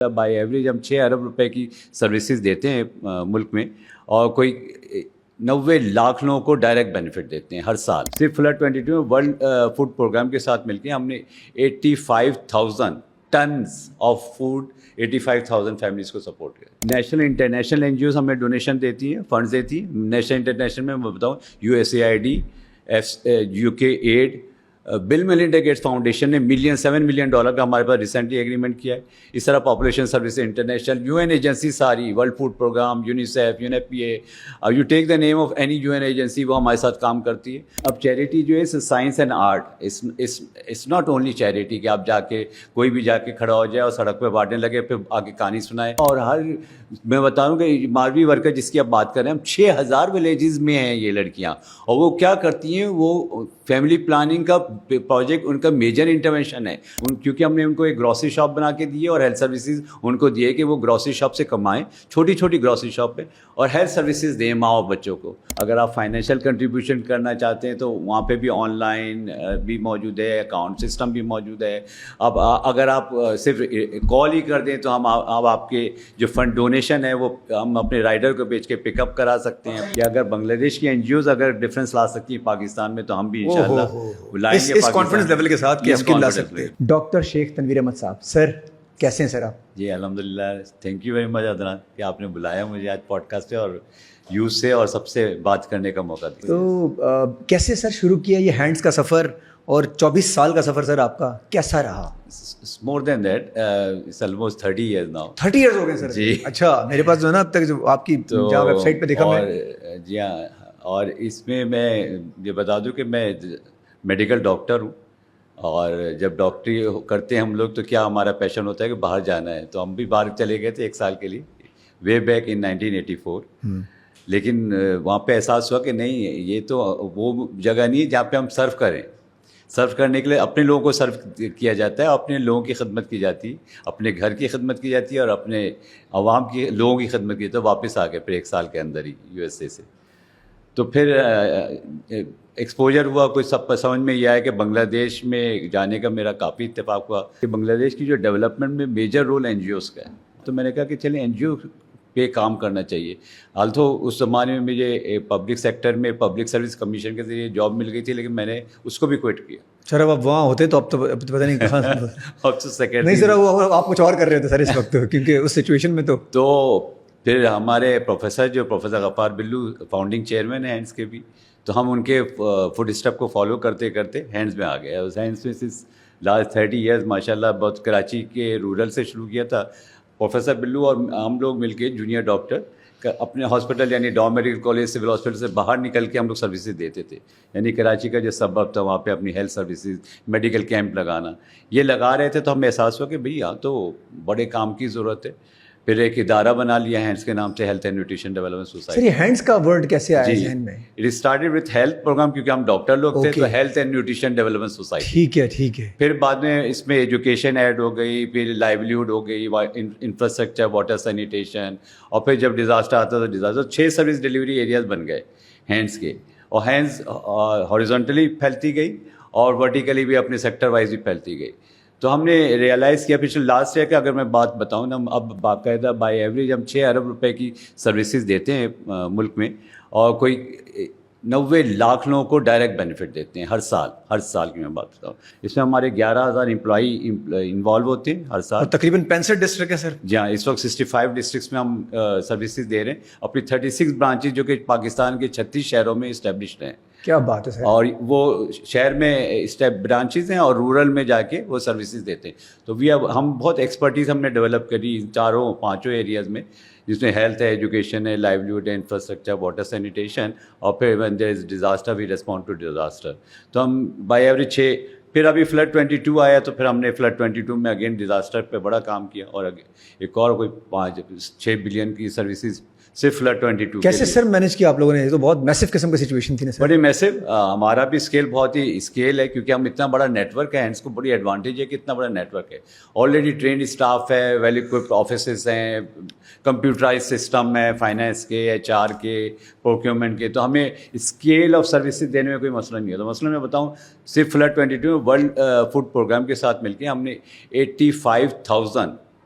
By average ہم 6 ارب روپے کی سروسز دیتے ہیں ملک میں، اور کوئی 90 لاکھ لوگوں کو ڈائریکٹ بینیفٹ دیتے ہیں ہر سال. صرف فلڈ 22 میں ورلڈ فوڈ پروگرام کے ساتھ مل کے ہم نے 85,000 ٹنز آف فوڈ 85,000 فیملیز کو سپورٹ کیا. National international N G Os ہمیں ڈونیشن دیتی ہیں، فنڈز دیتی ہیں. نیشنل انٹرنیشنل میں بتاؤں USAID، UK ایڈ، بل میلنڈا گیٹس فاؤنڈیشن نے $7 ملین کا ہمارے پاس ریسنٹلی ایگریمنٹ کیا ہے. اس طرح population services international, UN agency ساری، world food programme, UNICEF, UNFPA، you take the name of any UN agency, وہ ہمارے ساتھ کام کرتی ہے. اب چیریٹی جو ہے science and art, it's not only charity کہ آپ جا کے کوئی بھی جا کے کھڑا ہو جائے اور سڑک پہ بانٹنے لگے پھر آگے کہانی سنائے. اور میں بتا رہا ہوں کہ ماروی ورکر جس کی آپ بات کر رہے ہیں، ہم 6,000 ولیجز میں ہیں یہ لڑکیاں، اور وہ کیا کرتی ہیں، وہ فیملی پلاننگ کا پروجیکٹ ان کا میجر انٹرونشن ہے. کیونکہ ہم نے ان کو ایک گروسری شاپ بنا کے دی ہے اور ہیلتھ سروسز ان کو دیے کہ وہ گروسری شاپ سے کمائیں، چھوٹی چھوٹی گروسری شاپ پہ، اور ہیلتھ سروسز دیں ماں اور بچوں کو. اگر آپ فائنینشیل کنٹریبیوشن کرنا چاہتے ہیں تو وہاں پہ بھی آن لائن بھی موجود ہے، اکاؤنٹ سسٹم بھی موجود ہے. اب اگر آپ صرف کال ہی کر دیں تو ہم آپ کے جو فنڈ ڈونیشن ہے وہ ہم اپنے رائڈر کو بیچ کے پک اپ کرا سکتے ہیں. کہ اگر بنگلہ دیش کی این جی اوز اگر ڈفرینس لا سکتی ہیں پاکستان میں تو ہم بھی انشاءاللہ اس کانفیڈنس لیول کے ساتھ کہ اسکل لا سکتے ہیں. ڈاکٹر شیخ تنویر احمد صاحب، سر کیسے ہیں سر آپ؟ جی الحمدللہ، thank you very much Adnan کہ آپ نے بلایا مجھے آج پوڈ کاسٹ پہ اور یوز سے اور سب سے بات کرنے کا موقع دیا. تو کیسے سر شروع کیا یہ ہینڈس کا سفر، اور 24 سال کا سفر سر آپ کا کیسا رہا؟ More than that, it's almost 30 years now. 30 years ہو گئے سر؟ جی. اچھا، میرے پاس جو ہے نا اب تک جو آپ کی جہاں ویب سائٹ پہ دیکھا میں. جی ہاں، اور اس میں یہ بتا دوں کہ میں میڈیکل ڈاکٹر ہوں، اور جب ڈاکٹری کرتے ہیں ہم لوگ تو کیا ہمارا پیشن ہوتا ہے کہ باہر جانا ہے. تو ہم بھی باہر چلے گئے تھے 1 سال کے لیے، وے بیک ان 1984. لیکن وہاں پہ احساس ہوا کہ نہیں، یہ تو وہ جگہ نہیں ہے جہاں پہ ہم سرو کریں. سرو کرنے کے لیے اپنے لوگوں کو سرو کیا جاتا ہے، اپنے لوگوں کی خدمت کی جاتی ہے، اپنے گھر کی خدمت کی جاتی ہے، اور اپنے عوام کی لوگوں کی خدمت کی جاتی ہے. واپس آ گئے پھر 1 سال کے اندر ہی USA سے. تو پھر ایکسپوجر ہوا، کوئی سب سمجھ میں یہ آیا کہ بنگلہ دیش میں جانے کا میرا کافی اتفاق ہوا کہ بنگلہ دیش کی جو ڈیولپمنٹ میں major role N G Os کا ہے. تو میں نے کہا کہ چلیں این جی او پہ کام کرنا چاہیے. آلتھو اس زمانے میں مجھے پبلک سیکٹر میں پبلک سروس کمیشن کے ذریعے جاب مل گئی تھی، لیکن میں نے اس کو بھی کوئٹ کیا. سر اب وہاں ہوتے تو اب تو پتہ نہیں کہاں. اب تو سیکرٹری نہیں سر، وہ آپ کچھ اور کر رہے تھے سر اس وقت، کیونکہ اس سچویشن میں تو پھر ہمارے پروفیسر غفار بلو فاؤنڈنگ چیئرمین ہیں ہینڈس کے بھی، تو ہم ان کے فوٹ اسٹیپ کو فالو کرتے کرتے ہینڈس میں آ گئے. اس ہینڈس میں لاسٹ 30 ایئرز ماشاء اللہ بہت کراچی کے رورل سے شروع کیا تھا. پروفیسر بلو اور ہم لوگ مل کے جونیئر ڈاکٹر اپنے ہاسپٹل یعنی down medical college civil hospital سے باہر نکل کے ہم لوگ سروسز دیتے تھے. یعنی کراچی کا جو سبب تھا وہاں پہ اپنی ہیلتھ سروسز، میڈیکل کیمپ لگانا، یہ لگا رہے تھے. تو ہمیں احساس ہوا کہ بھئی یہاں تو بڑے کام کی ضرورت ہے. پھر ایک ادارہ بنا لیا ہینڈس کے نام سے، health and nutrition development society. Sir یہ ہینڈس کا ورڈ کیسے آیا ذہن میں؟ It started with health programme, کیونکہ ہم ڈاکٹر لوگ تھے تو health and nutrition development society. ٹھیک ہے. پھر بعد میں اس میں ایجوکیشن ایڈ ہو گئی، پھر لائیولیہوڈ ہو گئی، انفراسٹرکچر، واٹر سینیٹیشن، اور پھر جب ڈیزاسٹر آتا تو ڈیزاسٹر. 6 سروس ڈلیوری ایریاز بن گئے ہینڈس کے، اور ہینڈس ہاریزونٹلی پھیلتی گئی اور ورٹیکلی بھی اپنے سیکٹر وائز بھی پھیلتی گئی. تو ہم نے ریئلائز کیا پچھلے لاسٹ ایئر کہ اگر میں بات بتاؤں نا، اب باقاعدہ بائی ایوریج ہم 6 ارب روپے کی سروسز دیتے ہیں ملک میں، اور کوئی 90 لاکھ لوگوں کو ڈائریکٹ بینیفٹ دیتے ہیں ہر سال کی میں بات بتاؤں. اس میں ہمارے 11,000 امپلائی انوالو ہوتے ہیں ہر سال. تقریباً 65 ڈسٹرکٹ ہیں سر؟ جی ہاں، اس وقت 65 ڈسٹرکٹس میں ہم سروسز دے رہے ہیں. اپنی 36 برانچز جو کہ پاکستان کے 36 شہروں میں اسٹیبلشڈ ہیں. کیا بات ہے سر. اور وہ شہر میں برانچز ہیں اور رورل میں جا کے وہ سروسز دیتے ہیں. تو ہم بہت ایکسپرٹیز ہم نے ڈیولپ کری 4-5 ایریاز میں، جس میں ہیلتھ ہے، ایجوکیشن ہے، لائیولیہوڈ ہے، انفراسٹرکچر، واٹر سینیٹیشن، اور پھر when there is disaster we respond to disaster. تو ہم بائی ایوریج 6. پھر ابھی فلڈ 22 آیا تو پھر ہم نے فلڈ 22 میں اگین ڈیزاسٹر پہ بڑا کام کیا، اور ایک اور کوئی 6 بلین کی سروسز صرف فلڈ 22. کیسے سر مینیج کیا آپ لوگوں نے؟ یہ تو بہت میسو قسم کی سچویشن تھی نا سر. بڑی میسو. ہمارا بھی اسکیل بہت ہی اسکیل ہے، کیونکہ ہم اتنا بڑا نیٹ ورک ہے. ہینڈس کو بڑی ایڈوانٹیج ہے کہ اتنا بڑا نیٹ ورک ہے، آلریڈی ٹرینڈ اسٹاف ہے، ویل اکوپڈ آفیسز ہیں، کمپیوٹرائز سسٹم ہے، فائنینس کے، HR کے، پروکیورمنٹ کے. تو ہمیں اسکیل آف سروسز دینے میں کوئی مسئلہ نہیں ہوتا. مثلاً میں بتاؤں، صرف فلڈ 22 میں ورلڈ فوڈ پروگرام کے ساتھ مل کے ہم نے 85,000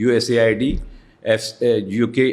USAID, UK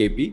KP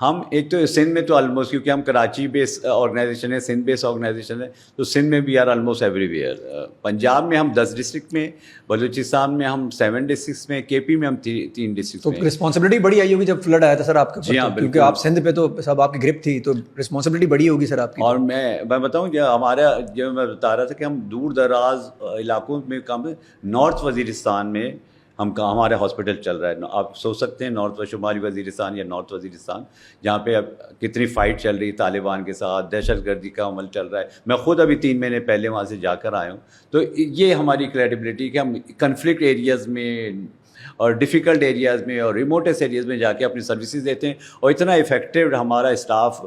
ہم ایک تو سندھ میں تو آلموسٹ کیونکہ ہم کراچی بیس آرگنائزیشن ہے, سندھ بیس آرگنائزیشن ہے, تو سندھ میں بھی are almost everywhere. Punjab میں ہم 10 ڈسٹرکٹ میں, بلوچستان میں ہم 7 ڈسٹرکٹس میں, کے پی میں ہم 3 ڈسٹرکٹ تو میں. رسپانسبلٹی بڑی آئی ہوگی جب فلڈ آیا تھا سر آپ کے جی ہاں, کیونکہ آپ سندھ پہ تو سب آپ کی گرپ تھی, تو رسپانسبلٹی بڑی ہوگی سر آپ کی. اور میں بتاؤں کہ ہمارا جو میں بتا رہا تھا کہ ہم دور دراز علاقوں میں کام, نارتھ وزیرستان میں ہمارے ہاسپٹل چل رہا ہے. آپ سوچ سکتے ہیں نارتھ شمالی وزیرستان یا نارتھ وزیرستان, جہاں پہ اب کتنی فائٹ چل رہی ہے طالبان کے ساتھ, دہشت گردی کا عمل چل رہا ہے. میں خود ابھی 3 مہینے پہلے وہاں سے جا کر آیا ہوں. تو یہ ہماری کریڈیبلٹی کہ ہم کنفلکٹ ایریاز میں اور ڈیفیکلٹ ایریاز میں اور ریموٹیسٹ ایریاز میں جا کے اپنی سروسز دیتے ہیں, اور اتنا افیکٹو ہمارا اسٹاف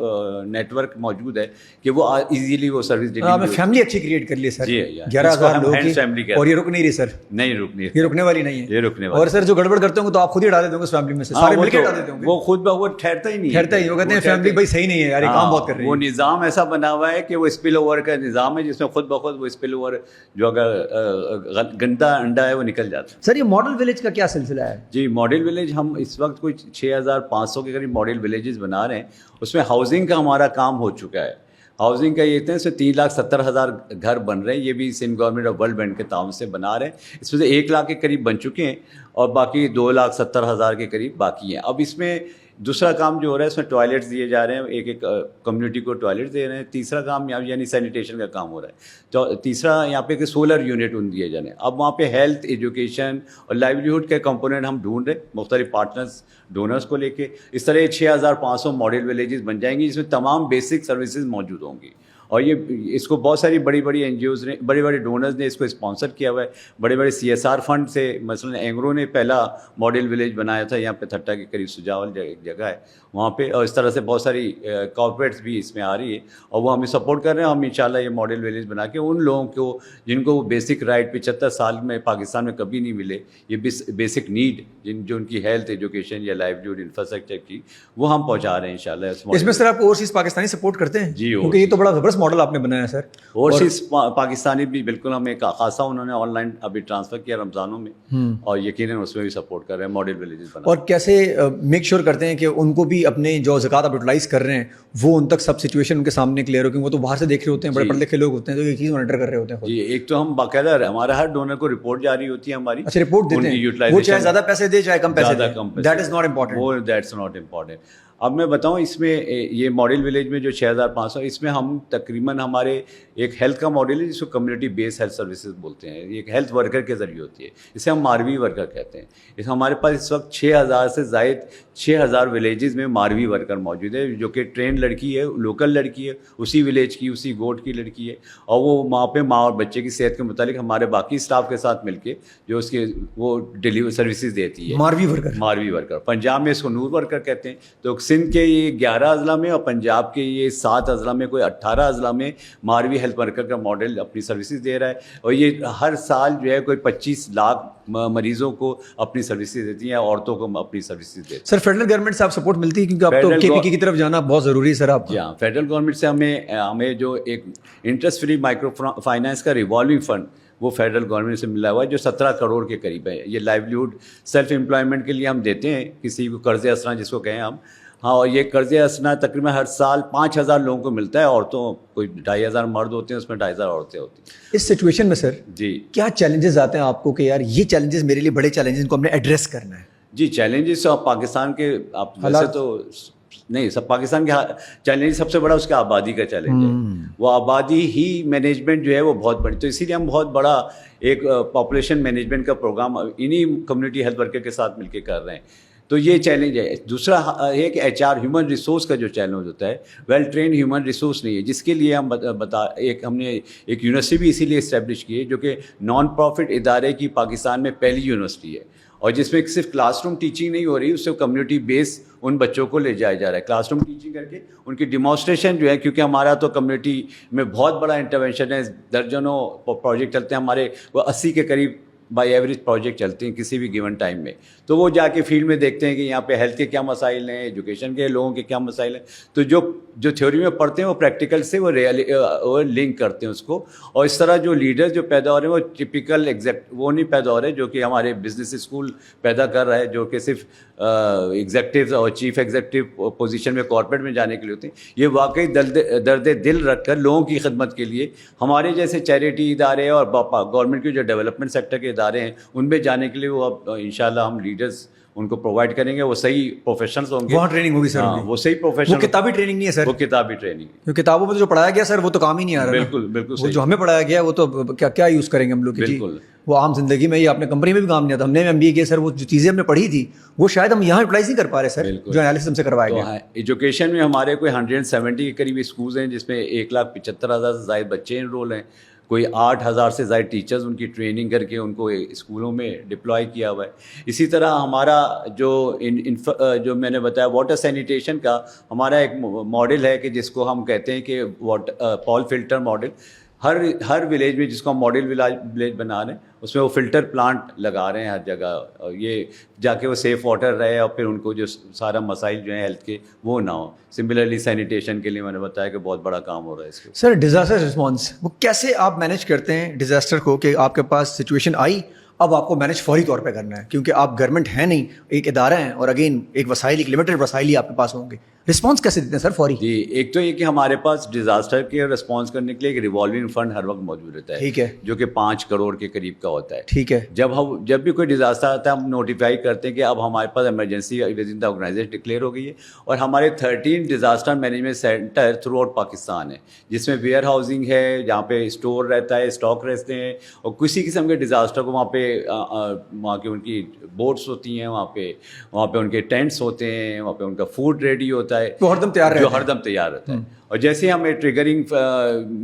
نیٹ ورک موجود ہے کہ وہ ایزیلی وہ سروس ڈیلیور. فیملی اچھی کریٹ کر لی سر, جی 11,000 لوگ کی, اور یہ رک نہیں رہی سر, نہیں رکنی, یہ رکنے والی نہیں ہے, یہ رکنے والی. اور سر جو گڑبڑ کرتے ہوں گے تو آپ خود ہی ہٹا دیتے ہوں گے اس فیملی میں سے, سارے مل کے ہٹا دیتے ہوں گے, وہ خود بخود ٹھہرتا ہی نہیں, ٹھہرتا ہی. وہ کہتے ہیں فیملی بھائی صحیح نہیں ہے یار, یہ کام بہت کر رہی ہے. وہ نظام ایسا بنا ہوا ہے کہ وہ اسپل اوور کا نظام ہے, جس میں خود بخود وہ اسپل اوور جو اگر گندا انڈا ہے وہ نکل جاتا ہے. سر یہ ماڈل ولیج کا کیا سلسلہ ہے؟ جی ماڈل ولیج ہم اس وقت کوئی 6,500 کے قریب ماڈل ولیجز بنا رہے ہیں. اس میں ہاؤسنگ کا ہمارا کام ہو چکا ہے. ہاؤسنگ کا یہ کہتے ہیں اس میں 3,70,000 گھر بن رہے ہیں. یہ بھی سندھ گورنمنٹ اور ورلڈ بینک کے تعاون سے بنا رہے ہیں. اس میں سے 1 لاکھ کے قریب بن چکے ہیں اور باقی 2,70,000 کے قریب باقی ہیں. اب اس میں دوسرا کام جو ہو رہا ہے اس میں ٹوائلٹس دیے جا رہے ہیں, ایک کمیونٹی کو ٹوائلٹ دے رہے ہیں. تیسرا کام یعنی سینیٹیشن کا کام ہو رہا ہے. تو تیسرا یہاں پہ کہ سولر یونٹ ان دیے جا رہے ہیں. اب وہاں پہ ہیلتھ, ایجوکیشن اور لائیولیہڈ کے کمپوننٹ ہم ڈھونڈ رہے ہیں مختلف پارٹنرز, ڈونرز کو لے کے. اس طرح 6,500 ماڈل ولیجز بن جائیں گی جس میں تمام بیسک سروسز موجود ہوں گی. اور یہ اس کو بہت ساری بڑی بڑی این جی اوز نے, بڑے بڑے ڈونرز نے اس کو اسپانسر کیا ہوا ہے. بڑے بڑے CSR فنڈ سے, مثلا اینگرو نے پہلا ماڈل ولیج بنایا تھا یہاں پہ تھٹا کے قریب, سجاول ایک جگہ ہے وہاں پہ. اور اس طرح سے بہت ساری کارپوریٹس بھی اس میں آ رہی ہے اور وہ ہمیں سپورٹ کر رہے ہیں. ہم انشاءاللہ یہ ماڈل ولیج بنا کے ان لوگوں کو جن کو وہ بیسک رائٹ 75 سال میں پاکستان میں کبھی نہیں ملے, یہ بیسک نیڈ جو ان کی ہیلتھ, ایجوکیشن یا لائیولیہڈ انفراسٹرکچر کی, وہ ہم پہنچا رہے ہیں انشاءاللہ. اس میں سر آپ اوورسیز پاکستانی سپورٹ کرتے ہیں؟ جی, کیونکہ یہ تو بڑا زبردست ماڈل آپ نے بنایا ہے سر. اوورسیز پاکستانی بھی بالکل ہمیں خاصا انہوں نے آن لائن ابھی ٹرانسفر کیا رمضانوں میں, اور یقیناً اس میں بھی سپورٹ کر رہے ہیں ماڈل ولیجز بنا. اور کیسے میک شیور کرتے ہیں کہ ان کو بھی اپنے جو زکوٰۃ آپ یوٹیلائز کر رہے ہیں وہ ان تک سب سچویشن ان کے سامنے کلیئر ہو, کیونکہ وہ تو باہر سے دیکھ رہے ہوتے ہیں, بڑے پڑھے لکھے لوگ ہوتے ہیں, تو یہ چیز مانیٹر کر رہے ہوتے ہیں. جی, ایک تو ہم باقاعدہ ہمارا ہر ڈونر کو رپورٹ جاری ہوتی ہے ہماری. اچھا, رپورٹ دیتے ہیں, وہ چاہے زیادہ پیسے دے چاہے کم پیسے دے, that is not important. That's not important. اب میں بتاؤں اس میں یہ ماڈل ولیج میں جو 6,500, اس میں ہم تقریباً ہمارے ایک ہیلتھ کا ماڈل ہے جس کو کمیونٹی بیس ہیلتھ سروسز بولتے ہیں. یہ ایک ہیلتھ ورکر کے ذریعے ہوتی ہے, اسے ہم ماروی ورکر کہتے ہیں. اس ہمارے پاس اس وقت 6,000 سے زائد 6,000 ولیجز میں ماروی ورکر موجود ہے, جو کہ ٹرین لڑکی ہے, لوکل لڑکی ہے, اسی ولیج کی, اسی گوٹ کی لڑکی ہے, اور وہ وہاں پہ ماں اور بچے کی صحت کے متعلق ہمارے باقی اسٹاف کے ساتھ مل کے جو اس کے وہ ڈیلیوری سروسز دیتی ہے. ماروی ورکر پنجاب میں اس کو نور ورکر کہتے ہیں. تو سندھ کے یہ 11 اضلاع میں اور پنجاب کے یہ 7 اضلاع میں, کوئی 18 اضلاع میں ماروی ہیلتھ ورکر کا ماڈل اپنی سروسز دے رہا ہے. اور یہ ہر سال جو ہے کوئی 25 لاکھ مریضوں کو اپنی سروسز دیتی ہیں, عورتوں کو اپنی سروسز دیتی ہیں. سر فیڈرل گورنمنٹ سے آپ سپورٹ ملتی ہے کیونکہ آپ تو KPK کی طرف جانا بہت ضروری ہے سر آپ کو. جی ہاں, فیڈرل گورنمنٹ سے ہمیں جو ایک انٹرسٹ فری مائکرو فائنانس کا ریوالونگ فنڈ وہ فیڈرل گورنمنٹ سے ملا ہوا ہے جو 17 کروڑ کے قریب ہے. یہ لائیولیہڈ سیلف امپلائمنٹ کے لیے ہم دیتے ہیں کسی کو قرض حسنہ جس کو کہیں ہم. ہاں, اور یہ قرض حسنہ تقریباً ہر سال 5,000 لوگوں کو ملتا ہے. عورتوں کوئی 2,500 مرد ہوتے ہیں, اس میں 2,500 عورتیں ہوتی ہیں. اس سچویشن میں سر جی کیا چیلنجز آتے ہیں آپ کو کہ یار یہ چیلنجز میرے لیے بڑے چیلنجز, ان کو ہم نے ایڈریس کرنا ہے؟ جی, چیلنجز پاکستان کے ویسے تو نہیں, سب پاکستان کے چیلنج سب سے بڑا اس کا آبادی کا چیلنج ہے. وہ آبادی ہی مینجمنٹ جو ہے وہ بہت بڑی, تو اسی لیے ہم بہت بڑا ایک پاپولیشن مینجمنٹ کا پروگرام انہی کمیونٹی ہیلتھ ورکر کے ساتھ مل کے کر رہے ہیں. تو یہ چیلنج ہے. دوسرا ہے کہ HR ہیومن ریسورس کا جو چیلنج ہوتا ہے, ویل ٹرینڈ ہیومن ریسورس نہیں ہے, جس کے لیے ہم نے ایک یونیورسٹی بھی اسی لیے اسٹیبلش کی ہے جو کہ نان پروفٹ ادارے کی پاکستان میں پہلی یونیورسٹی ہے, اور جس میں صرف کلاس روم ٹیچنگ نہیں ہو رہی, اس سے کمیونٹی بیس ان بچوں کو لے جایا جا رہا ہے. کلاس روم ٹیچنگ کر کے ان کی ڈیمانسٹریشن جو ہے, کیونکہ ہمارا تو کمیونٹی میں بہت بڑا انٹرونشن ہے, درجنوں پروجیکٹ چلتے ہیں ہمارے, وہ 80 کے قریب بائی ایوریج پروجیکٹ چلتے ہیں کسی بھی گیون ٹائم میں, تو وہ جا کے فیلڈ میں دیکھتے ہیں کہ یہاں پہ ہیلتھ کے کیا مسائل ہیں, ایجوکیشن کے لوگوں کے کیا مسائل ہیں, تو جو تھیوری میں پڑھتے ہیں وہ پریکٹیکل سے وہ لنک کرتے ہیں اس کو, اور اس طرح جو لیڈر جو پیدا ہو رہے ہیں وہ ٹپیکل وہ نہیں پیدا ہو رہے جو کہ ہمارے بزنس اسکول پیدا کر رہا ہے, جو کہ صرف ایگزیکٹو اور چیف ایگزیکٹو پوزیشن میں کارپوریٹ میں جانے کے لیے ہوتے ہیں. یہ واقعی درد دل رکھ کر لوگوں کی خدمت کے لیے ہمارے جیسے چیریٹی ادارے اور گورنمنٹ کے جو ڈیولپمنٹ سیکٹر کے ادارے ہیں ان میں جانے کے لیے وہ اب انشاءاللہ ہم لیڈرز ان کو پرووائڈ کریں گے, وہ صحیح پروفیشنلز ہوں گے, وہاں ٹریننگ ہوگی سر, وہ صحیح پروفیشنل, وہ کتابی ٹریننگ نہیں ہے سر, وہ کتابی ٹریننگ, کیونکہ کتابوں میں جو پڑھایا گیا سر وہ تو کام ہی نہیں آ رہا. بالکل بالکل وہ جو ہمیں پڑھایا گیا وہ تو کیا یوز کریں گے ہم لوگ, بالکل وہ عام زندگی میں, یہ اپنے کمپنی میں بھی کام نہیں آتا. ہم نے MBA کیا سر, وہ جو چیزیں ہم نے پڑھی تھی وہ شاید ہم یہاں اپلائی نہیں کر پا رہے سر, جو انالیسس ہم سے کروایا گیا. ایجوکیشن میں ہمارے کوئی 170 کے قریب اسکولز ہیں جس میں 1,75,000 سے زائد بچے انرول ہیں, کوئی 8,000 سے زائد ٹیچرز ان کی ٹریننگ کر کے ان کو اسکولوں میں ڈپلائی کیا ہوا ہے. اسی طرح ہمارا جو میں نے بتایا واٹر سینیٹیشن کا ہمارا ایک ماڈل ہے کہ جس کو ہم کہتے ہیں کہ پال فلٹر ماڈل. ہر ولیج میں جس کو ہم ماڈل ولیج بنا رہے ہیں اس میں وہ فلٹر پلانٹ لگا رہے ہیں ہر جگہ, اور یہ جا کے وہ سیف واٹر رہے اور پھر ان کو جو سارا مسائل جو ہیں ہیلتھ کے وہ نہ ہو. سملرلی سینیٹیشن کے لیے میں نے بتایا کہ بہت بڑا کام ہو رہا ہے اس کے. سر ڈیزاسٹر رسپانس وہ کیسے آپ مینیج کرتے ہیں ڈیزاسٹر کو, کہ آپ کے پاس سچویشن آئی اب آپ کو مینیج فوری طور پہ کرنا ہے, کیونکہ آپ گورنمنٹ ہیں نہیں, ایک ادارہ ہیں, اور اگین ایک وسائل, ایک لمیٹڈ وسائل ہی آپ کے پاس ہوں گے. رسپانس کیسے دیتے ہیں سر فوری؟ جی, ایک تو یہ کہ ہمارے پاس ڈیزاسٹر کے رسپانس کرنے کے لیے ایک ریوالونگ فنڈ ہر وقت موجود رہتا ہے, ٹھیک ہے, جو کہ 5 کروڑ کے قریب کا ہوتا ہے. ٹھیک ہے. جب بھی کوئی ڈیزاسٹر آتا ہے ہم نوٹیفائی کرتے ہیں کہ اب ہمارے پاس emergency within the organization declared ہو گئی ہے, اور ہمارے 13 disaster management centre throughout Pakistan ہے, جس میں ویئر ہاؤسنگ ہے, جہاں پہ اسٹور رہتا ہے, اسٹاک رہتے ہیں, اور کسی قسم کے ڈیزاسٹر کو وہاں کے ان کی بوٹس ہوتی ہیں, وہاں پہ ان کے ٹینٹس ہوتے ہیں, وہاں پہ ان کا فوڈ ریڈی ہوتا ہے, جو ہر دم تیار رہتا ہے. اور جیسے ہمیں ٹریگرنگ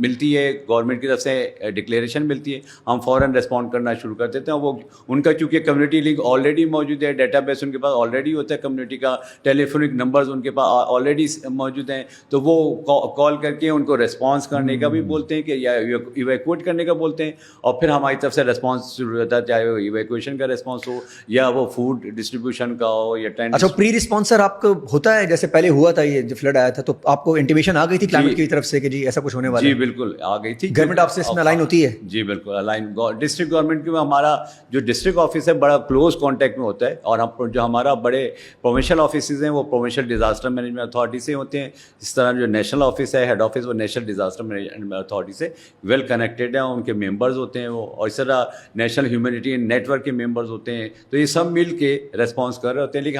ملتی ہے گورنمنٹ کی طرف سے, ڈکلیریشن ملتی ہے, ہم فوراً ریسپونڈ کرنا شروع کر دیتے ہیں. وہ ان کا چونکہ کمیونٹی لنک آلریڈی موجود ہے, ڈیٹا بیس ان کے پاس آلریڈی ہوتا ہے کمیونٹی کا, ٹیلیفونک نمبرز ان کے پاس آلریڈی موجود ہیں, تو وہ کال کر کے ان کو ریسپانس کرنے کا بھی بولتے ہیں کہ یا ایویکویٹ کرنے کا بولتے ہیں, اور پھر ہماری طرف سے ریسپانس شروع ہوتا ہے, چاہے وہ ایویکویشن کا ریسپانس ہو یا وہ فوڈ ڈسٹریبیوشن کا ہو یا ٹینٹ. اچھا, پری رسپانس سر آپ کو ہوتا ہے, جیسے پہلے ہوا تھا یہ جو فلڈ آیا تھا تو آپ کو انٹیمیشن آ گئی تھی کلائمیٹ کی طرف سے کہ جی ایسا کچھ ہونے والا ہے؟ جی بالکل آ گئی تھی. گورنمنٹ آپ سے اس میں الائن ہوتی ہے؟ جی بالکل الائن. ڈسٹرکٹ گورنمنٹ کے ہمارا جو ڈسٹرکٹ آفس ہے بڑا کلوز کانٹیکٹ میں ہوتا ہے, اور جو ہمارا بڑے پروونشل آفیسز ہیں وہ پروونشل ڈیزاسٹر مینجمنٹ اتھارٹی سے ہوتے ہیں. اس طرح جو نیشنل آفس ہے, ہیڈ آفس, وہ نیشنل ڈیزاسٹر مینجمنٹ اتھارٹی سے ویل کنیکٹیڈ ہیں, ان کے ممبرز ہوتے ہیں وہ, اور اس طرح نیشنل ہیومینیٹیرین نیٹ ورک کے ممبرز ہوتے ہیں. تو یہ سب مل کے ریسپانس کر رہے ہوتے ہیں, لیکن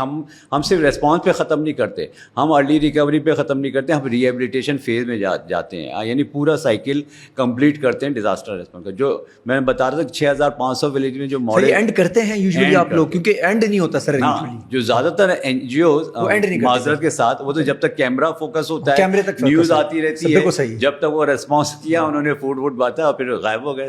ہم صرف ریسپانس پہ ختم نہیں کرتے, ہم ارلی ریکوری پہ ختم نہیں کرتے, ہم ریہیبلیٹیشن فیز میں جاتے ہیں, یعنی پورا سائیکل کمپلیٹ کرتے ہیں ڈیزاسٹر ریسپانس کا. جو میں بتا رہا تھا 6,500 ولیج میں جو ماڈل اینڈ کرتے ہیں یوزلی آپ لوگ, کیونکہ اینڈ نہیں ہوتا سر یوزلی. جو زیادہ تر NGOs معذرت کے ساتھ, وہ تو جب تک کیمرہ فوکس ہوتا ہے, نیوز آتی رہتی ہے, جب تک وہ ریسپانس کیا انہوں نے فوڈ باتا اور پھر غائب ہو گئے.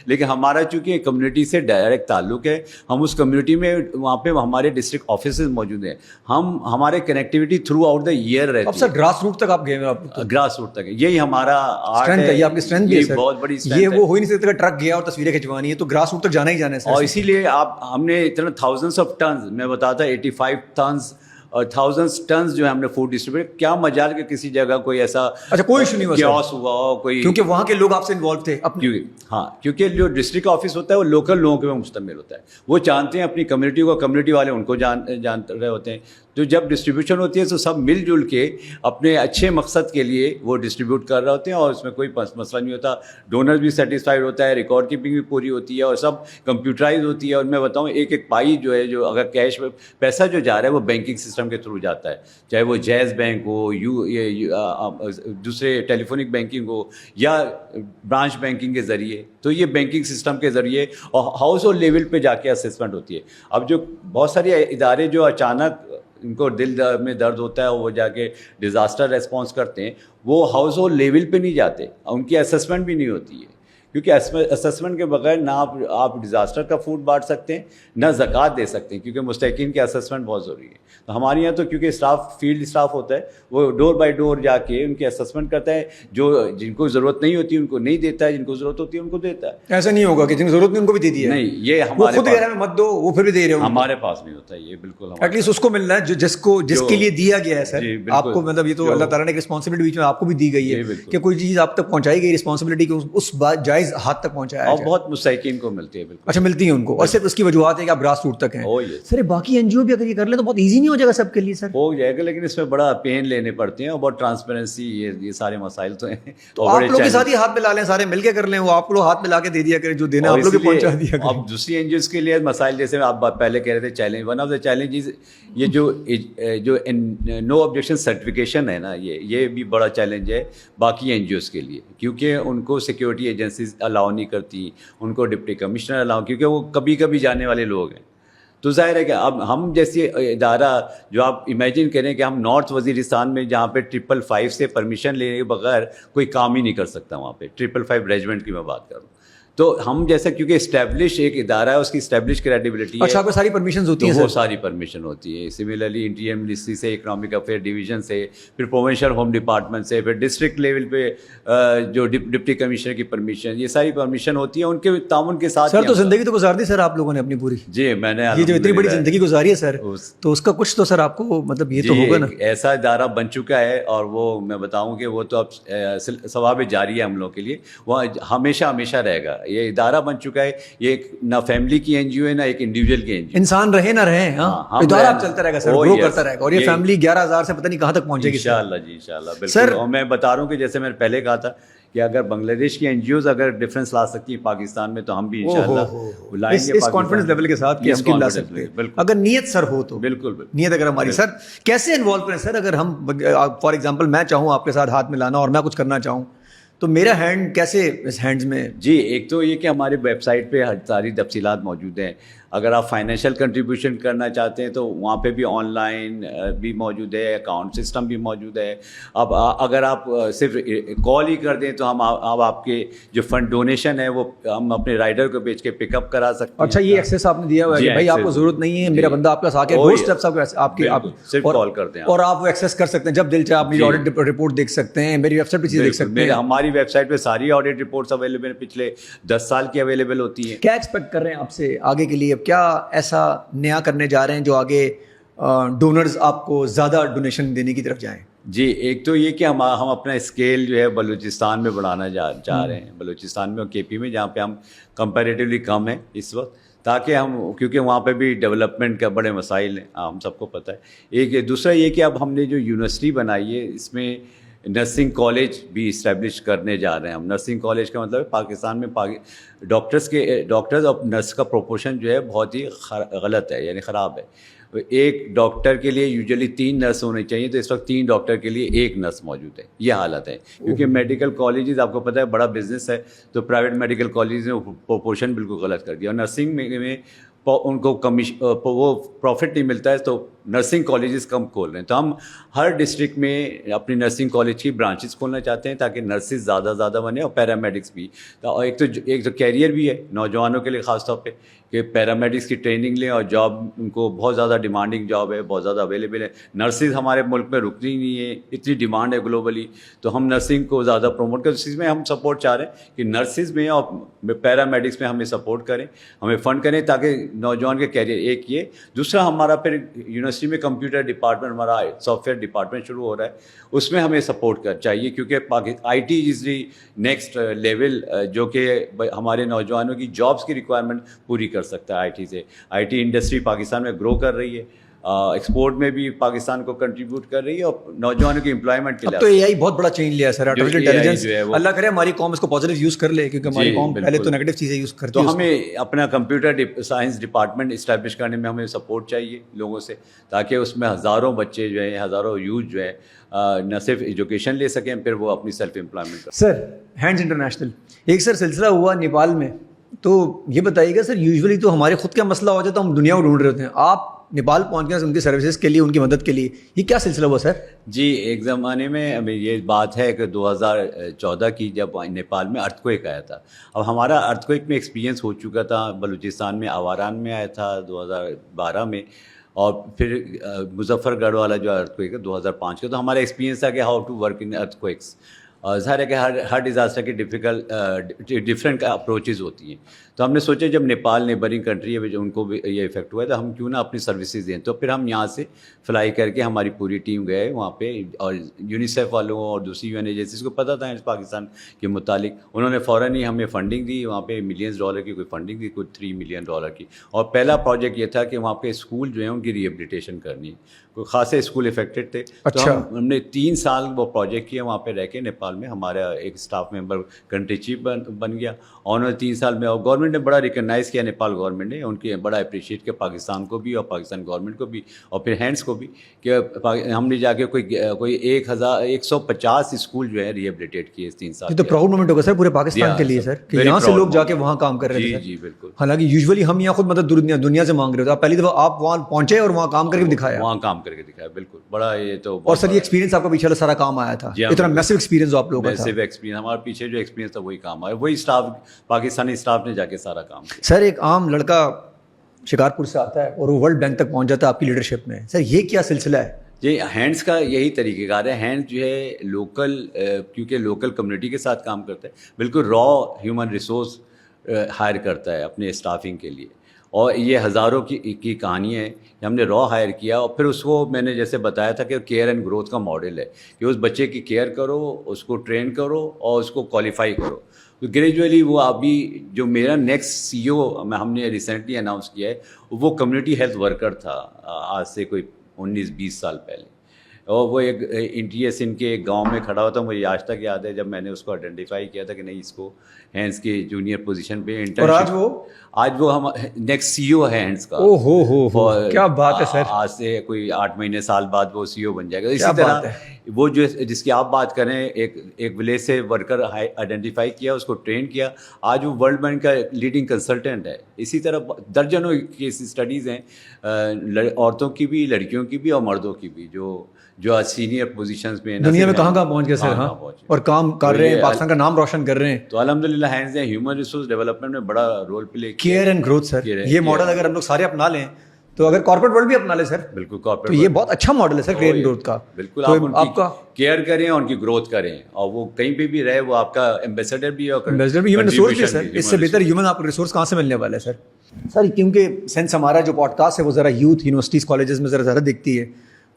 لیکن ہمارا چونکہ کمیونٹی سے ڈائریکٹ تعلق ہے, ہم اس کمیونٹی میں وہاں پہ ہمارے ڈسٹرکٹ آفیسز موجود ہیں, ہمارے connectivity throughout the year رہتی ہے. اب سر گراس روٹ تک آپ گئے ہیں, گراس روٹ تک, یہی ہمارا آرٹ ہے, یہ آپ کی اسٹرینتھ ہے, بہت بڑی اسٹرینتھ ہے. یہ وہ ہو ہی نہیں سکتا کہ ٹرک گیا اور تصویریں کھنچوانی ہے, تو گراس روٹ تک جانا ہی جانا ہے. اور اسی لیے ہم نے اتنا تھاؤزنڈس آف ٹنز, میں بتاتا 85 ٹنز اور تھاؤزنڈس ٹنز جو ہے ہم نے فوڈ ڈسٹریبیوٹ کیا. مجال کہ کسی جگہ کوئی ایسا اچھا کوئی ایشو نہیں ہوا, کیوس ہوا ہو کوئی, کیونکہ وہاں کے لوگ آپ سے انوالو تھے اپنے. ہاں, کیونکہ جو ڈسٹرکٹ آفس ہوتا ہے وہ لوکل لوگوں کے مشتمل ہوتا ہے, وہ جانتے ہیں اپنی کمیونٹی کو, کمیونٹی والے ان کو جان رہے ہوتے ہیں. تو جب ڈسٹریبیوشن ہوتی ہے تو سب مل جل کے اپنے اچھے مقصد کے لیے وہ ڈسٹریبیوٹ کر رہے ہوتے ہیں, اور اس میں کوئی مسئلہ نہیں ہوتا. ڈونر بھی سیٹسفائڈ ہوتا ہے, ریکارڈ کیپنگ بھی پوری ہوتی ہے, اور سب کمپیوٹرائز ہوتی ہے. اور میں بتاؤں ایک پائی جو ہے, جو اگر کیش پیسہ جو جا رہا ہے وہ بینکنگ سسٹم کے تھرو جاتا ہے, چاہے وہ جیز بینک ہو, دوسرے ٹیلیفونک بینکنگ ہو یا برانچ بینکنگ کے ذریعے. تو یہ بینکنگ سسٹم کے ذریعے اور ہاؤس ہولڈ لیول پہ جا کے اسسمنٹ ہوتی ہے. اب جو بہت سارے ادارے جو اچانک ان کو دل میں درد ہوتا ہے, وہ جا کے ڈیزاسٹر ریسپانس کرتے ہیں, وہ ہاؤس ہولڈ لیول پہ نہیں جاتے, ان کی اسسمنٹ بھی نہیں ہوتی ہے کیونکہ اسسمنٹ کے بغیر نہ آپ ڈیزاسٹر کا فوڈ بانٹ سکتے ہیں نہ زکوٰۃ دے سکتے ہیں، کیونکہ مستحقین کے اسسمنٹ بہت ضروری ہے. تو ہمارے یہاں تو کیونکہ اسٹاف فیلڈ اسٹاف ہوتا ہے، وہ ڈور بائی ڈور جا کے ان کے اسسمنٹ کرتا ہے، جن کو ضرورت نہیں ہوتی ان کو نہیں دیتا ہے، جن کو ضرورت ہوتی ہے ان کو دیتا ہے. ایسا نہیں ہوگا کہ جن کو ضرورت نہیں ان کو بھی دے دیا نہیں، یہ وہ ہمارے خود کہہ رہے ہیں مت دو، وہ پھر بھی دے رہے ہو. ہمارے پاس نہیں ہوتا یہ بالکل. ایٹ لیسٹ اس کو ملنا ہے جس کے لیے دیا گیا ہے سر. آپ کو مطلب یہ تو اللہ تعالیٰ نے ایک رسپانسبلٹی بیچ میں آپ کو بھی دی گئی ہے کہ کوئی چیز آپ تک پہنچائی گئی، رسپانسبلٹی کہ اس بات جائز ہاتھ تک پہنچایا اور بہت مستحقین کو ملتی ہے. بالکل. اچھا، ملتی ہیں ان کو، اور صرف اس کی وجوہات ہے کہ آپ گراس روٹ تک ہیں. سر باقی این جی او بھی اگر یہ کر لیں تو بہت ایزی نہیں ہو جائے گا سب کے لیے؟ سر ہو جائے گا، لیکن اس میں بڑا پین لینے پڑتے ہیں اور بہت ٹرانسپیرنسی، یہ سارے مسائل تو ہیں. تو آپ لوگ کے ساتھ ہی ہاتھ ملا لیں، سارے مل کے کر لیں، وہ آپ لوگ ہاتھ ملا کے دے دیا کریں، جو دینا آپ لوگ پہنچا دیا کریں. اب دوسری این جی اوز کے لیے مسائل جیسے آپ پہلے کہہ رہے تھے challenge, one of the challenges یہ جو نو آبجیکشن سرٹیفکیشن ہے نا، یہ بھی بڑا چیلنج ہے باقی این جی اوز کے لیے، کیونکہ ان کو سیکورٹی ایجنسیز الاؤ نہیں کرتی، ان کو ڈپٹی کمشنر الاؤ، کیونکہ وہ کبھی کبھی جانے والے لوگ ہیں. تو ظاہر ہے کہ اب ہم جیسے ادارہ جو آپ امیجن کریں کہ ہم نارتھ وزیرستان میں جہاں پہ 555 سے پرمیشن لینے کے بغیر کوئی کام ہی نہیں کر سکتا، وہاں پہ 555 ریجمنٹ کی میں بات کروں، تو ہم جیسا کیونکہ اسٹیبلش ایک ادارہ ہے، اس کی اسٹیبلش کریڈیبلٹی ہے. اچھا، آپ کو ساری پرمیشنز ہوتی ہیں؟ وہ ساری پرمیشن ہوتی ہے. سملرلی انٹیریئر منسٹری سے، اکنامک افیئر ڈویژن سے، پھر پروونشل ہوم ڈپارٹمنٹ سے، پھر ڈسٹرکٹ لیول پہ جو ڈپٹی کمشنر کی پرمیشن، یہ ساری پرمیشن ہوتی ہے ان کے تعاون کے ساتھ. سر تو زندگی تو گزار دی سر آپ لوگوں نے اپنی پوری. جی، میں نے یہ جو اتنی بڑی زندگی گزاری ہے سر، تو اس کا کچھ تو سر آپ کو مطلب یہ تو ہوگا نا. ایسا ادارہ بن چکا ہے، اور وہ میں بتاؤں کہ وہ تو اب ثواب جاری ہے ہم لوگ کے لیے، وہ ہمیشہ ہمیشہ رہے گا. یہ ادارہ بن چکا ہے، یہ نہ فیملی کی این جی او ہے نہ ایک انڈیویجول کی این جی او. انسان رہے نہ رہے، ہاں ادارہ اب چلتا رہے گا سر، گرو کرتا رہے گا، اور یہ فیملی 11,000 سے پتہ نہیں کہاں تک پہنچے گی. انشاءاللہ جی، انشاءاللہ بالکل. اور میں بتا رہا ہوں کہ جیسے میں نے پہلے کہا تھا کہ اگر بنگلہ دیش کی این جی اوز اگر ڈفرینس لا سکتی ہیں پاکستان میں، تو ہم بھی انشاءاللہ لائیں گے. اس کانفیڈنس لیول کے ساتھ کہ ہم بھی لا سکتے ہیں اگر نیت سر ہو تو. بالکل نیت اگر ہماری. سر کیسے انوالو کریں سر؟ اگر ہم فار ایگزامپل میں چاہوں آپ کے ساتھ ہاتھ ملانا اور میں کچھ کرنا چاہوں تو میرا ہینڈ کیسے اس ہینڈز میں؟ جی، ایک تو یہ کہ ہماری ویب سائٹ پہ ہر ساری تفصیلات موجود ہیں. اگر آپ فائنینشیل کنٹریبیوشن کرنا چاہتے ہیں تو وہاں پہ بھی آن لائن بھی موجود ہے، اکاؤنٹ سسٹم بھی موجود ہے. اب اگر آپ صرف کال ہی کر دیں تو ہم اب آپ کے جو فنڈ ڈونیشن ہے وہ ہم اپنے رائڈر کو بیچ کے پک اپ کرا سکتے ہیں. اچھا، یہ ایکسیس آپ نے دیا ہوا ہے کہ بھائی آپ کو ضرورت نہیں ہے، میرا بندہ آپ کے ساتھ ڈور اسٹیپس آپ کے صرف کال کرتے ہیں اور آپ وہ ایکسیس کر سکتے ہیں جب دل چاہے. آپ میری آڈٹ رپورٹ دیکھ سکتے ہیں، میری ویب سائٹ پہ چیزیں دیکھ سکتے ہیں. ہماری ویب سائٹ پہ ساری آڈٹ رپورٹس اویلیبل ہیں، پچھلے 10 سال کی اویلیبل ہوتی ہیں. کیا ایکسپیکٹ کر رہے ہیں آپ سے آگے کے لیے؟ اب کیا ایسا نیا کرنے جا رہے ہیں جو آگے ڈونرز آپ کو زیادہ ڈونیشن دینے کی طرف جائیں؟ جی، ایک تو یہ کہ ہم اپنا اسکیل جو ہے بلوچستان میں بڑھانا چاہ رہے ہیں، بلوچستان میں اور کے پی میں، جہاں پہ ہم کمپیریٹیولی کم ہیں اس وقت، تاکہ ہم، کیونکہ وہاں پہ بھی ڈیولپمنٹ کا بڑے مسائل ہیں، ہم سب کو پتہ ہے. ایک دوسرا یہ کہ اب ہم نے جو یونیورسٹی بنائی ہے اس میں نرسنگ کالج بھی اسٹیبلش کرنے جا رہے ہیں ہم. نرسنگ کالج کا مطلب ہے پاکستان میں ڈاکٹرز اور نرس کا پروپورشن جو ہے بہت ہی غلط ہے، یعنی خراب ہے. ایک ڈاکٹر کے لیے یوزلی 3 نرس ہونے چاہیے، تو اس وقت 3 ڈاکٹر کے لیے 1 نرس موجود ہے. یہ حالت ہے، کیونکہ میڈیکل کالجز آپ کو پتہ ہے بڑا بزنس ہے، تو پرائیویٹ میڈیکل کالجز نے پروپورشن بالکل غلط کر دیا. اور نرسنگ میں ان کو وہ پروفٹ نہیں ملتا ہے، تو نرسنگ کالجز کم کھول رہے ہیں. تو ہم ہر ڈسٹرکٹ میں اپنی نرسنگ کالج کی برانچز کھولنا چاہتے ہیں تاکہ نرسز زیادہ زیادہ بنے اور پیرامیڈکس بھی. اور ایک تو کیریئر بھی ہے نوجوانوں کے لیے خاص طور پہ کہ پیرامیڈکس کی ٹریننگ لیں، اور جاب ان کو بہت زیادہ ڈیمانڈنگ جاب ہے، بہت زیادہ اویلیبل ہے. نرسز ہمارے ملک میں رکتی نہیں ہے، اتنی ڈیمانڈ ہے گلوبلی، تو ہم نرسنگ کو زیادہ پروموٹ کریں. اس چیز میں ہم سپورٹ چاہ رہے ہیں کہ نرسز میں اور پیرامیڈکس میں ہمیں سپورٹ کریں، ہمیں فنڈ کریں تاکہ نوجوان کے کیریئر. ایک یہ. دوسرا، ہمارا پھر یونیورسٹی میں کمپیوٹر ڈپارٹمنٹ، ہمارا سافٹ ویئر ڈپارٹمنٹ شروع ہو رہا ہے، اس میں ہمیں سپورٹ چاہیے، کیونکہ I T is the next level جو کہ ہمارے نوجوانوں کی جابس کی ریکوائرمنٹ پوری کر سکتا ہے. آئی ٹی انڈسٹری پاکستان میں گرو کر رہی ہے، ایکسپورٹ میں بھی پاکستان کو کنٹریبیوٹ کر رہی ہے، اور نوجوانوں کی امپلائمٹ کے لیے. اب تو اے آئی بہت بڑا چینج لیا ہے سر، آرٹیفیشل انٹیلیجنس. اللہ کرے ہماری قوم اس کو پازیٹیو یوز کر لے، کیونکہ ہماری قوم پہلے تو نیگیٹو چیزیں یوز کرتی ہے. تو ہمیں اپنا کمپیوٹر سائنس ڈپارٹمنٹ اسٹیبلش کرنے میں ہمیں سپورٹ چاہیے لوگوں سے، تاکہ اس میں ہزاروں بچے جو ہیں، ہزاروں یوتھ جو ہے نہ صرف ایجوکیشن لے سکیں، پھر وہ اپنی سیلف امپلائمنٹ کریں. سر ہینڈز انٹرنیشنل ایک سر سلسلہ ہوا نیپال میں، تو یہ بتائیے گا سر، یوزولی تو ہمارے خود کا مسئلہ ہو جاتا ہے، ہم دنیا کو ڈھونڈ رہے ہوتے ہیں. آپ نیپال پہنچ گئے ان کی سروسز کے لیے، ان کی مدد کے لیے، یہ کیا سلسلہ ہوا سر؟ جی ایک زمانے میں ابھی یہ بات ہے کہ 2014 کی جب نیپال میں ارتھکویک آیا تھا. اب ہمارا ارتھکویک میں ایکسپیرینس ہو چکا تھا، بلوچستان میں آواران میں آیا تھا 2012 میں، اور پھر مظفر گڑھ والا جو ارتھکویک ہے 2005 کا. تو ہمارا ایکسپیرینس تھا کہ how to work in earthquakes. ظاہر ہے کہ ہر ڈیزاسٹر کی ڈفرینٹ اپروچز ہوتی ہیں. تو ہم نے سوچا جب نیپال نیبرنگ کنٹری ہے ان کو بھی یہ افیکٹ ہوا ہے تو ہم کیوں نہ اپنی سروسز دیں. تو پھر ہم یہاں سے فلائی کر کے ہماری پوری ٹیم گئے وہاں پہ، اور یونیسیف والوں اور دوسری UN ایجنسیز کو پتہ تھا پاکستان کے متعلق. انہوں نے فوراً ہی ہمیں فنڈنگ دی، وہاں پہ $ملینز کی کوئی فنڈنگ دی، کوئی $3 ملین کی. اور پہلا پروجیکٹ یہ تھا کہ وہاں پہ اسکول جو ہیں ان کی ریہیبلیٹیشن کرنی ہے. کوئی خاصے اسکول افیکٹڈ تھے. تو ہم نے 3 سال وہ پروجیکٹ کیا وہاں پہ رہ کے نیپال میں. ہمارا ایک اسٹاف ممبر کنٹری چیف بن گیا، اور انہوں نے 3 سال میں، اور گورنمنٹ نے بڑا ریکگنائز کیا، نیپال گورنمنٹ نے ان کی بڑا اپریشیٹ کیا، پاکستان کو بھی اور پاکستان گورنمنٹ کو بھی اور پھر ہینڈس کو بھی، کہ ہم نے جا کے کوئی 150 اسکول جو ہے ریہیبلیٹیٹ کیے اس 3 سال. یہ تو پراؤڈ مومنٹ ہوگا سر پورے پاکستان کے لیے سر، کہ یہاں سے لوگ جا کے وہاں کام کر رہے تھے. جی بالکل. حالانکہ یوزولی ہم یہاں خود مدد دنیا سے مانگ رہے ہوتے، پہلی دفعہ آپ وہاں پہنچے اور وہاں کام کر کے دکھایا. وہاں کام کر کے دکھایا بالکل. بڑا یہ تو، اور سر یہ ایکسپیرینس آپ کا پیچھے سارا کام آیا تھا، اتنا میسو ایکسپیرینس آپ لوگوں کا تھا. میسو ایکسپیرینس ہمارے پیچھے جو ایکسپیرینس تھا وہی کام آیا، وہی اسٹاف، پاکستانی اسٹاف نے جا کے سارا کام کیا. سر ایک عام لڑکا شکارپور سے آتا ہے اور وہ ورلڈ بینک تک پہنچ جاتا ہے آپ کی لیڈرشپ میں، سر یہ کیا سلسلہ ہے؟ جی ہینڈس کا یہی طریقہ کار ہے. ہینڈ جو ہے لوکل، کیونکہ لوکل کمیونٹی کے ساتھ کام کرتا ہے، بالکل را ہیومن ریسورس ہائر کرتا ہے اپنے اسٹافنگ کے لیے. اور یہ ہزاروں کی کہانی ہے. ہم نے را ہائر کیا اور پھر اس کو میں نے جیسے بتایا تھا کہ کیئر اینڈ گروتھ کا ماڈل ہے کہ اس بچے کی کیئر کرو، اس کو ٹرین کرو اور اس کو کوالیفائی کرو. تو گریجولی وہ ابھی جو میرا نیکسٹ CEO ہم نے ریسنٹلی اناؤنس کیا ہے، وہ کمیونٹی ہیلتھ ورکر تھا آج سے کوئی 19-20 سال پہلے. اور وہ ایک NTS ان کے ایک گاؤں میں کھڑا ہوتا، مجھے آج تک یاد ہے جب میں نے اس کو آئیڈینٹیفائی کیا تھا کہ نہیں اس کو ہینڈس کے جونیئر پوزیشن پہ انٹرنشپ. اور آج وہ ہم نیکسٹ CEO ہے ہینڈس کا. کیا بات ہے سر! آج سے کوئی 8 مہینے سال بعد وہ CEO بن جائے گا. اسی طرح وہ جو جس کی آپ بات کریں، ایک ولیج سے ورکر آئیڈینٹیفائی کیا، اس کو ٹرین کیا، آج وہ ورلڈ بینک کا لیڈنگ کنسلٹنٹ ہے. اسی طرح درجنوں کیس اسٹڈیز ہیں عورتوں کی بھی، لڑکیوں کی بھی اور مردوں کی بھی، جو آج سینئر پوزیشنز میں دنیا میں کہاں پہنچ گئے سر. ہاں، اور کام کر رہے ہیں، پاکستان کا نام روشن کر رہے ہیں. تو الحمدللہ ہینڈز نے ہیومن ریسورس ڈیولپمنٹ میں بڑا رول پلے کیا. کیئر اینڈ گروتھ سر، یہ ماڈل اگر ہم لوگ سارے اپنا لیں، تو اگر کارپوریٹ ورلڈ بھی اپنا لے سر، بالکل کارپوریٹ، تو یہ بہت اچھا ماڈل ہے سر کیئر اینڈ گروتھ کا. بالکل آپ کا کیئر کریں اور ان کی گروتھ کریں، اور وہ کہیں پہ بھی رہے، وہ آپ کا ایمبیسڈر بھی ہے اور ایمبیسڈر بھی ہیومن ریسورس بھی. سر اس سے بہتر ہیومن آپ کو ریسورس کہاں سے ملنے والا ہے سر؟ کیونکہ سینس ہمارا جو پوڈ کاسٹ ہے وہ ذرا یوتھ، یونیورسٹیز، کالجز میں ذرا زیادہ دکھتی ہے،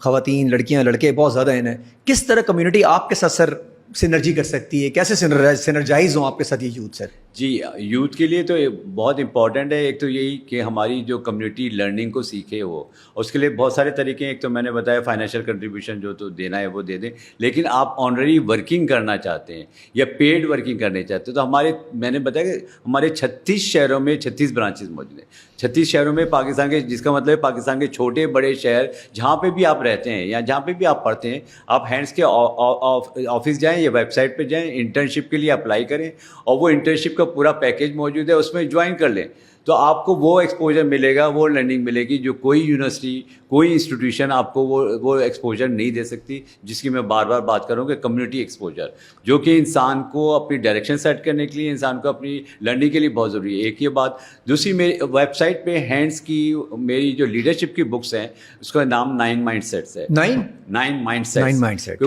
خواتین، لڑکیاں، لڑکے بہت زیادہ ہیں. کس طرح کمیونٹی آپ کے ساتھ سر سینرجی کر سکتی ہے؟ کیسے سینرجائز ہوں آپ کے ساتھ یہ یوتھ سر؟ جی یوتھ کے لیے تو بہت امپورٹنٹ ہے. ایک تو یہی کہ ہماری جو کمیونٹی لرننگ کو سیکھے وہ، اس کے لیے بہت سارے طریقے ہیں. ایک تو میں نے بتایا فائنینشیل کنٹریبیوشن جو تو دینا ہے وہ دے دیں، لیکن آپ آنرری ورکنگ کرنا چاہتے ہیں یا پیڈ ورکنگ کرنے چاہتے ہیں تو میں نے بتایا کہ ہمارے 36 شہروں میں 36 برانچز موجود ہیں. 36 شہروں میں پاکستان کے، جس کا مطلب ہے پاکستان کے چھوٹے بڑے شہر جہاں پہ بھی آپ رہتے ہیں یا جہاں پہ بھی آپ پڑھتے ہیں، آپ ہینڈس کے آفس جائیں یا ویب سائٹ پہ جائیں، انٹرنشپ کے لیے اپلائی کریں، اور وہ انٹرنشپ کا پورا پیکیج موجود ہے، اس میں جوائن کر لیں. تو آپ کو وہ ایکسپوجر ملے گا، وہ لرننگ ملے گی جو کوئی یونیورسٹی، کوئی انسٹیٹیوشن آپ کو وہ ایکسپوجر نہیں دے سکتی، جس کی میں بار بار بات کروں کہ کمیونٹی ایکسپوجر، جو کہ انسان کو اپنی ڈائریکشن سیٹ کرنے کے لیے، انسان کو اپنی لرننگ کے لیے بہت ضروری ہے. ایک یہ بات. دوسری، میری ویب سائٹ پہ ہینڈس کی میری جو لیڈرشپ کی بکس ہیں، اس کا نام 9 مائنڈ سیٹس ہے. 9 مائنڈ سیٹس.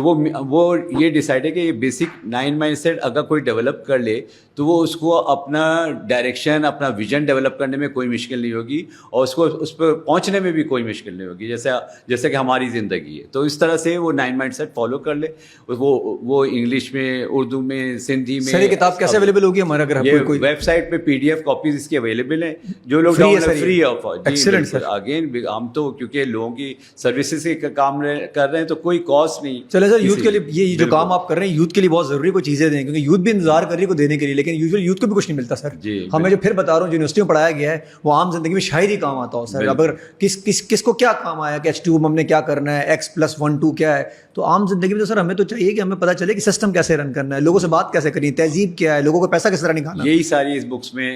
وہ یہ ڈیسائڈ ہے کہ یہ بیسک 9 مائنڈ سیٹ اگر کوئی ڈیولپ کر لے تو وہ اس کو اپنا ڈائریکشن، اپنا ویژن ڈیولپ کرنے میں کوئی مشکل نہیں ہوگی، اور اس کو اس پہ پہنچنے میں بھی کوئی مشکل نہیں ہوگی، جیسے کہ ہماری زندگی ہے. تو اس طرح سے وہ 9 مائنڈ سیٹ فالو کر لے. وہ انگلش میں، اردو میں، سندھی میں. سر یہ کتاب کیسے اویلیبل ہوگی ہمارا؟ اگر کوئی ویب سائٹ پہ PDF کاپیز اس کی اویلیبل ہیں، جو لوگ free of. Excellent sir. Again ہم تو کیونکہ لوگوں کی سروسز کے کام کر رہے ہیں تو کوئی کاسٹ نہیں. چلے سر، یوتھ کے لیے یہ جو کام آپ کر رہے ہیں یوتھ کے لیے بہت ضروری کوئی چیزیں دیں، کیونکہ یوتھ بھی انتظار کر رہی ہے کو دینے کے لیے، لیکن یوزلی یوتھ کو بھی کچھ نہیں ملتا سر. میں جو پھر بتا رہا ہوں، جو یونیورسٹی میں پڑھایا گیا ہے وہ عام زندگی میں شاید ہی کام آتا ہو سر. اگر کس کو کیا کام آیا کہ H2 ہم نے کیا کرنا ہے, X+1 2 کیا ہے, تو عام زندگی میں تو سر ہمیں تو چاہیے کہ ہمیں پتہ چلے کہ سسٹم کیسے رن کرنا ہے, لوگوں سے بات کیسے کرنی ہے, تہذیب کیا ہے, لوگوں کو پیسہ کس طرح نکالنا. یہی ساری اس بکس میں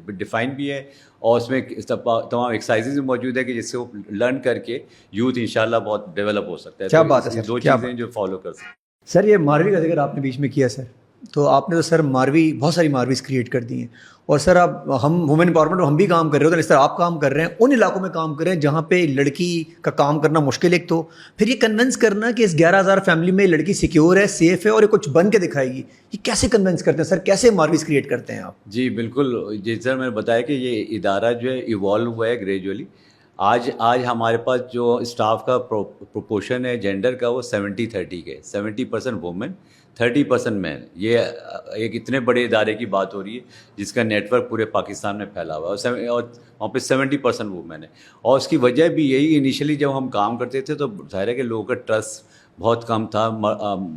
ڈیفائن بھی ہے, اور اس میں تمام ایکسرسائزز بھی موجود ہے کہ جس سے وہ لرن کر کے یوتھ انشاءاللہ بہت ڈیولپ ہو سکتا ہے. کیا بات ہے سر, دو چیزیں جو فالو کر سکتے ہیں. سر یہ ماروی کا ذکر آپ نے بیچ میں کیا سر, تو آپ نے تو سر ماروی بہت ساری مارویز کریٹ کر دی ہیں, اور سر اب ہم وومن امپاورمنٹ میں ہم بھی کام کر رہے ہوتے ہیں, اس طرح آپ کام کر رہے ہیں ان علاقوں میں کام کر رہے ہیں جہاں پہ لڑکی کا کام کرنا مشکل. ایک تو پھر یہ کنونس کرنا کہ اس 11,000 فیملی میں لڑکی سیکیور ہے, سیف ہے اور یہ کچھ بن کے دکھائے گی, یہ کیسے کنونس کرتے ہیں سر, کیسے مارویز کریٹ کرتے ہیں آپ؟ جی بالکل, جیسے سر میں نے بتایا کہ یہ ادارہ جو ہے ایوالو ہوا ہے گریجولی. آج ہمارے پاس جو اسٹاف کا پروپورشن ہے جینڈر کا وہ 70-30 کے, 70% وومن 30% مین. یہ ایک اتنے بڑے ادارے کی بات ہو رہی ہے جس کا نیٹ ورک پورے پاکستان میں پھیلا ہوا ہے, اور وہاں پہ 70% وومن ہے. اور اس کی وجہ بھی یہی, انیشلی جب ہم کام کرتے تھے تو ظاہر ہے کہ لوگوں کا ٹرسٹ بہت کم تھا,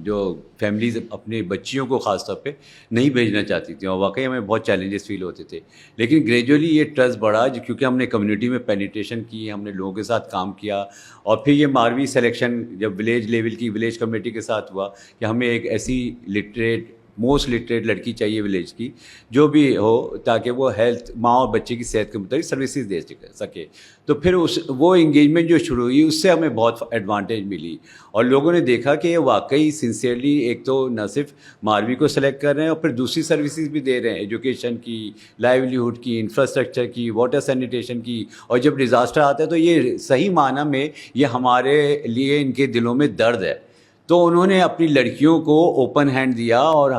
جو فیملیز اپنی بچیوں کو خاص طور پہ نہیں بھیجنا چاہتی تھیں, اور واقعی ہمیں بہت چیلنجز فیل ہوتے تھے. لیکن گریجولی یہ ٹرسٹ بڑھا کیونکہ ہم نے کمیونٹی میں پینیٹریشن کی, ہم نے لوگوں کے ساتھ کام کیا, اور پھر یہ ماروی سلیکشن جب ولیج لیول کی ولیج کمیٹی کے ساتھ ہوا کہ ہمیں ایک ایسی لٹریٹ موسٹ لٹریٹ لڑکی چاہیے ولیج کی جو بھی ہو, تاکہ وہ ہیلتھ ماں اور بچے کی صحت کے متعلق سروسز دے سکے. تو پھر وہ انگیجمنٹ جو شروع ہوئی اس سے ہمیں بہت ایڈوانٹیج ملی, اور لوگوں نے دیکھا کہ یہ واقعی سنسیئرلی ایک تو نہ صرف ماروی کو سلیکٹ کر رہے ہیں اور پھر دوسری سروسز بھی دے رہے ہیں, ایجوکیشن کی, لائیولیہوڈ کی, انفراسٹرکچر کی, واٹر سینیٹیشن کی. اور جب ڈیزاسٹر آتا ہے تو یہ صحیح معنی میں یہ ہمارے لیے ان کے دلوں میں درد ہے. تو انہوں نے اپنی لڑکیوں کو اوپن ہینڈ دیا, اور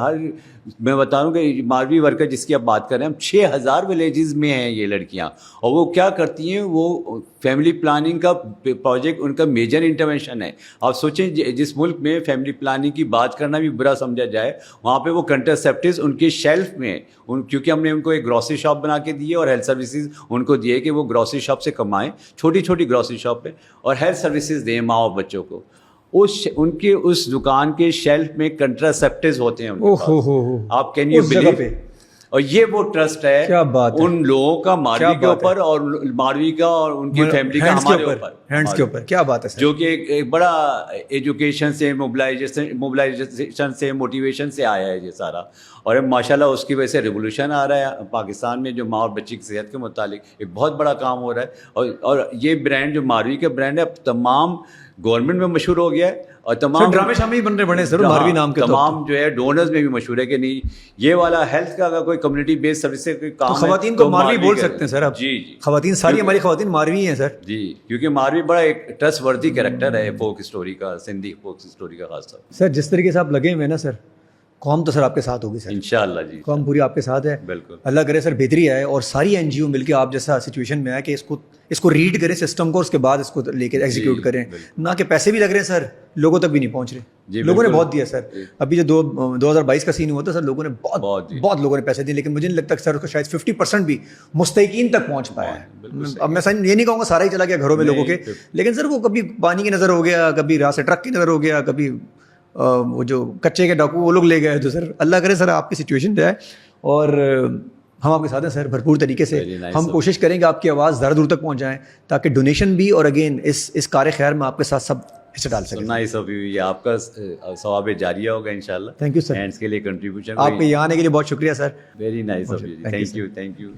میں بتا رہا ہوں کہ ماروی ورکر جس کی آپ بات کر رہے ہیں, 6,000 ولیجز میں ہیں یہ لڑکیاں, اور وہ کیا کرتی ہیں, وہ فیملی پلاننگ کا پروجیکٹ ان کا میجر انٹرونشن ہے. آپ سوچیں جس ملک میں فیملی پلاننگ کی بات کرنا بھی برا سمجھا جائے, وہاں پہ وہ کنٹرسیپٹیوز ان کے شیلف میں, کیونکہ ہم نے ان کو ایک گروسری شاپ بنا کے دی ہے, اور ہیلتھ سروسز ان کو دیے کہ وہ گروسری شاپ سے کمائیں, چھوٹی چھوٹی گروسری شاپ پہ, اور ہیلتھ سروسز دیں ماں اور بچوں کو. ان کے اس دکان کے شیلف میں کنٹراسیپٹیوز ہوتے ہیں ان کے پاس. آپ کین یو بلیو, اور یہ وہ ٹرسٹ ہے ان لوگوں کا ماروی کے اوپر, اور ماروی کا اور ان کی فیملی کا ہمارے اوپر, ہینڈز کے اوپر. کیا بات ہے سر, جو کہ ایک بڑا ایجوکیشن سے, موبلائزیشن سے, موٹیویشن سے آیا ہے یہ سارا. اور ماشاءاللہ اس کی وجہ سے ریولوشن آ رہا ہے پاکستان میں, جو ماں اور بچی کی صحت کے متعلق ایک بہت بڑا کام ہو رہا ہے. اور یہ برانڈ جو ماروی کا برانڈ ہے اب تمام گورنمنٹ میں مشہور ہو گیا ہے, اور تمام ڈرامے شامل بن رہے بنے سر ماروی نام کے, تمام جو ہے ڈونرز میں بھی مشہور ہے کہ نہیں یہ والا ہیلتھ کا اگر کوئی کمیونٹی بیس سروس سے کوئی کام ہے, خواتین کو ماروی بول سکتے ہیں سر اب. جی جی, خواتین ساری ہماری خواتین ماروی ہیں سر. جی, کیونکہ ماروی بڑا ایک ٹرسٹ وردی کریکٹر ہے فوک اسٹوری کا, سندھی فوک اسٹوری کا خاص طور. سر جس طریقے سے آپ لگے ہوئے ہیں نا سر, قوم تو سر آپ کے ساتھ ہوگی سر انشاءاللہ. جی, قوم پوری آپ کے ساتھ ہے. بالکل, اللہ کرے سر بہتری آئے, اور ساری NGO مل کے آپ جیسا سچویشن میں آئے کہ اس کو ریڈ کریں سسٹم کو, اور اس کے بعد اس کو لے کے ایگزیکیوٹ کریں. نہ کہ پیسے بھی لگ رہے ہیں سر, لوگوں تک بھی نہیں پہنچ رہے. لوگوں نے بہت دیا سر. ابھی جو 2022 کا سین ہوا تھا سر, لوگوں نے بہت لوگوں نے پیسے دیے, لیکن مجھے نہیں لگتا کہ سر اس کو شاید 50% بھی مستحقین تک پہنچ پایا ہے. اب میں یہ نہیں کہوں گا سارا ہی چلا گیا گھروں میں لوگوں کے, لیکن سر وہ کبھی پانی کی نظر ہو گیا, کبھی راہ سے ٹرک کی نظر ہو گیا, کبھی وہ جو کچے کے ڈاکو وہ لوگ لے گئے. تو سر اللہ کرے سر آپ کی سچویشن جو ہے, اور ہم آپ کے ساتھ ہیں سر بھرپور طریقے سے. ہم کوشش کریں کہ آپ کی آواز زیادہ دور تک پہنچ جائیں, تاکہ ڈونیشن بھی, اور اگین اس کار خیر میں آپ کے ساتھ سب حصہ ڈال سکیں. نائس آف یو, یہ آپ کا ثواب جاریہ ہوگا انشاءاللہ. تھینک یو سر, ہینڈز کے لیے کنٹریبیوشن. آپ کے یہاں آنے کے لیے بہت شکریہ sir. Very nice of you, thank you.